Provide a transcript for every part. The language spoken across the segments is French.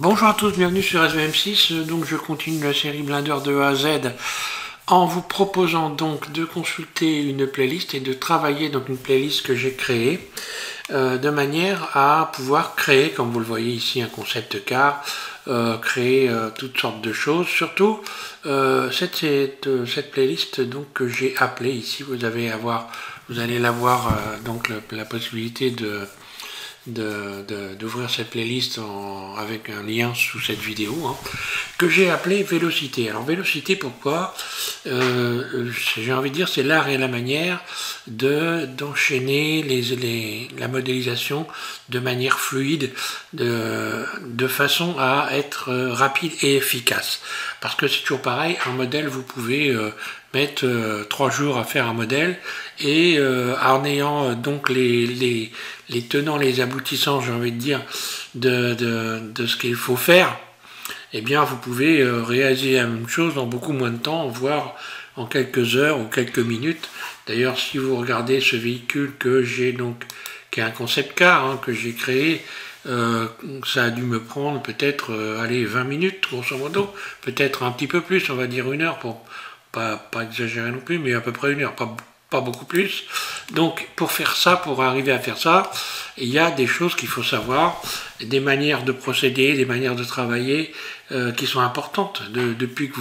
Bonjour à tous, bienvenue sur SVM6. Donc je continue la série Blender de A à Z en vous proposant donc de consulter une playlist et de travailler donc une playlist que j'ai créée de manière à pouvoir créer, comme vous le voyez ici, un concept car, créer toutes sortes de choses. Surtout cette playlist donc que j'ai appelée ici, vous allez l'avoir donc la possibilité d'ouvrir cette playlist avec un lien sous cette vidéo, que j'ai appelé Vélocité. Alors Vélocité, pourquoi j'ai envie de dire, c'est l'art et la manière d'enchaîner la modélisation de manière fluide, de façon à être rapide et efficace. Parce que c'est toujours pareil, un modèle, vous pouvez mettre 3 jours à faire un modèle et en ayant donc les tenants, les aboutissants, j'ai envie de dire, de ce qu'il faut faire, eh bien vous pouvez réaliser la même chose en beaucoup moins de temps, voire en quelques heures ou quelques minutes. D'ailleurs, si vous regardez ce véhicule que j'ai donc, qui est un concept car que j'ai créé, ça a dû me prendre peut-être 20 minutes, grosso modo, peut-être un petit peu plus, on va dire 1 heure, pour pas exagérer non plus, mais à peu près 1 heure, pas beaucoup plus. Donc pour faire ça, pour arriver à faire ça, il y a des choses qu'il faut savoir, des manières de procéder, des manières de travailler qui sont importantes. Depuis que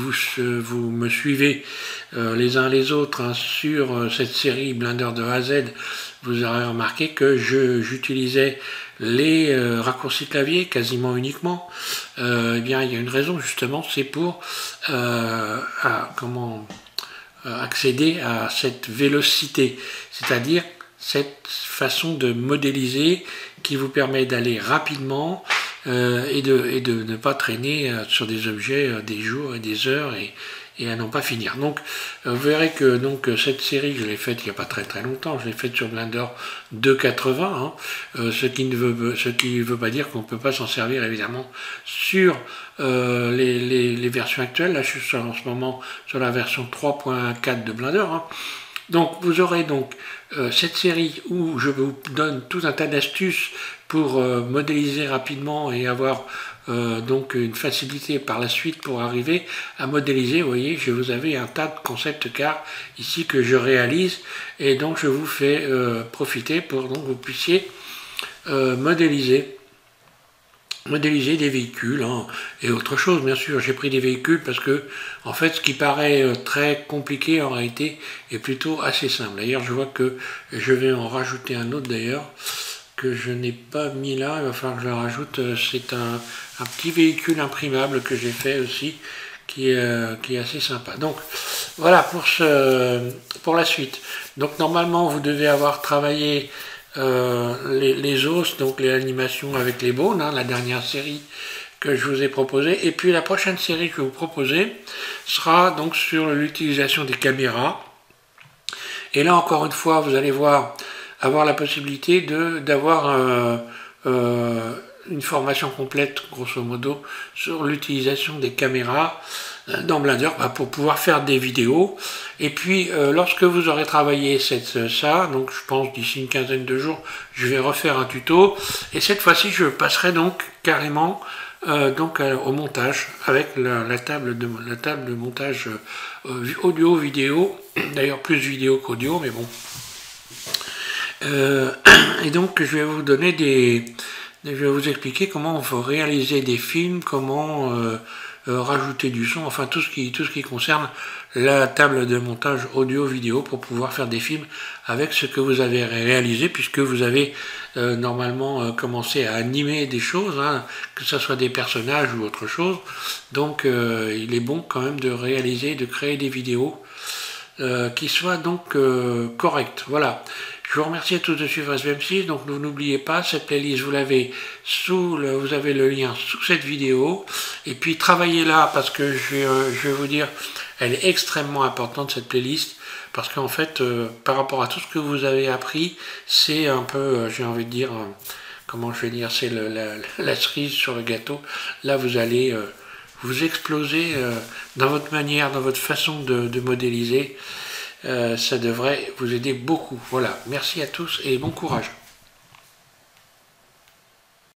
vous me suivez les uns les autres sur cette série Blender de A à Z, vous aurez remarqué que j'utilisais les raccourcis clavier quasiment uniquement. Eh bien, il y a une raison justement, c'est pour accéder à cette vélocité, c'est-à-dire cette façon de modéliser qui vous permet d'aller rapidement et de ne pas traîner sur des objets des jours et des heures et à n'en pas finir. Donc vous verrez que donc cette série, je l'ai faite il n'y a pas très longtemps, je l'ai faite sur Blender 2.80, ce qui ne veut pas dire qu'on ne peut pas s'en servir évidemment sur les versions actuelles. Là je suis en ce moment sur la version 3.4 de Blender. Donc vous aurez donc cette série où je vous donne tout un tas d'astuces pour modéliser rapidement et avoir donc une facilité par la suite pour arriver à modéliser. Vous voyez, je vous avais un tas de concepts car ici que je réalise et donc je vous fais profiter pour donc vous puissiez modéliser des véhicules et autre chose. Bien sûr, j'ai pris des véhicules parce que en fait ce qui paraît très compliqué en réalité est plutôt assez simple. D'ailleurs je vois que je vais en rajouter un autre d'ailleurs que je n'ai pas mis là, il va falloir que je le rajoute. C'est un petit véhicule imprimable que j'ai fait aussi qui est assez sympa. Donc voilà pour la suite. Donc normalement vous devez avoir travaillé les os, donc les animations avec les bones, la dernière série que je vous ai proposée. Et puis la prochaine série que je vais vous proposer sera donc sur l'utilisation des caméras. Et là encore une fois, vous allez avoir la possibilité d'avoir une formation complète, grosso modo, sur l'utilisation des caméras dans Blender pour pouvoir faire des vidéos. Et puis lorsque vous aurez travaillé ça, donc je pense d'ici une quinzaine de jours, je vais refaire un tuto. Et cette fois-ci, je passerai donc carrément au montage avec la table de montage audio, vidéo, d'ailleurs plus vidéo qu'audio, mais bon. Et donc je vais vous donner je vais vous expliquer comment on faut réaliser des films, comment rajouter du son, enfin tout ce qui concerne la table de montage audio-vidéo pour pouvoir faire des films avec ce que vous avez réalisé, puisque vous avez normalement commencé à animer des choses, que ce soit des personnages ou autre chose. Donc il est bon quand même de créer des vidéos qui soient donc correctes. Voilà. Je vous remercie à tous de suivre SVM6, donc n'oubliez pas, cette playlist, vous avez le lien sous cette vidéo, et puis travaillez là, parce que je vais vous dire, elle est extrêmement importante cette playlist, parce qu'en fait, par rapport à tout ce que vous avez appris, c'est un peu, j'ai envie de dire, comment je vais dire, c'est la cerise sur le gâteau. Là, vous allez vous exploser dans votre manière, dans votre façon de modéliser. Ça devrait vous aider beaucoup. Voilà, merci à tous et bon courage.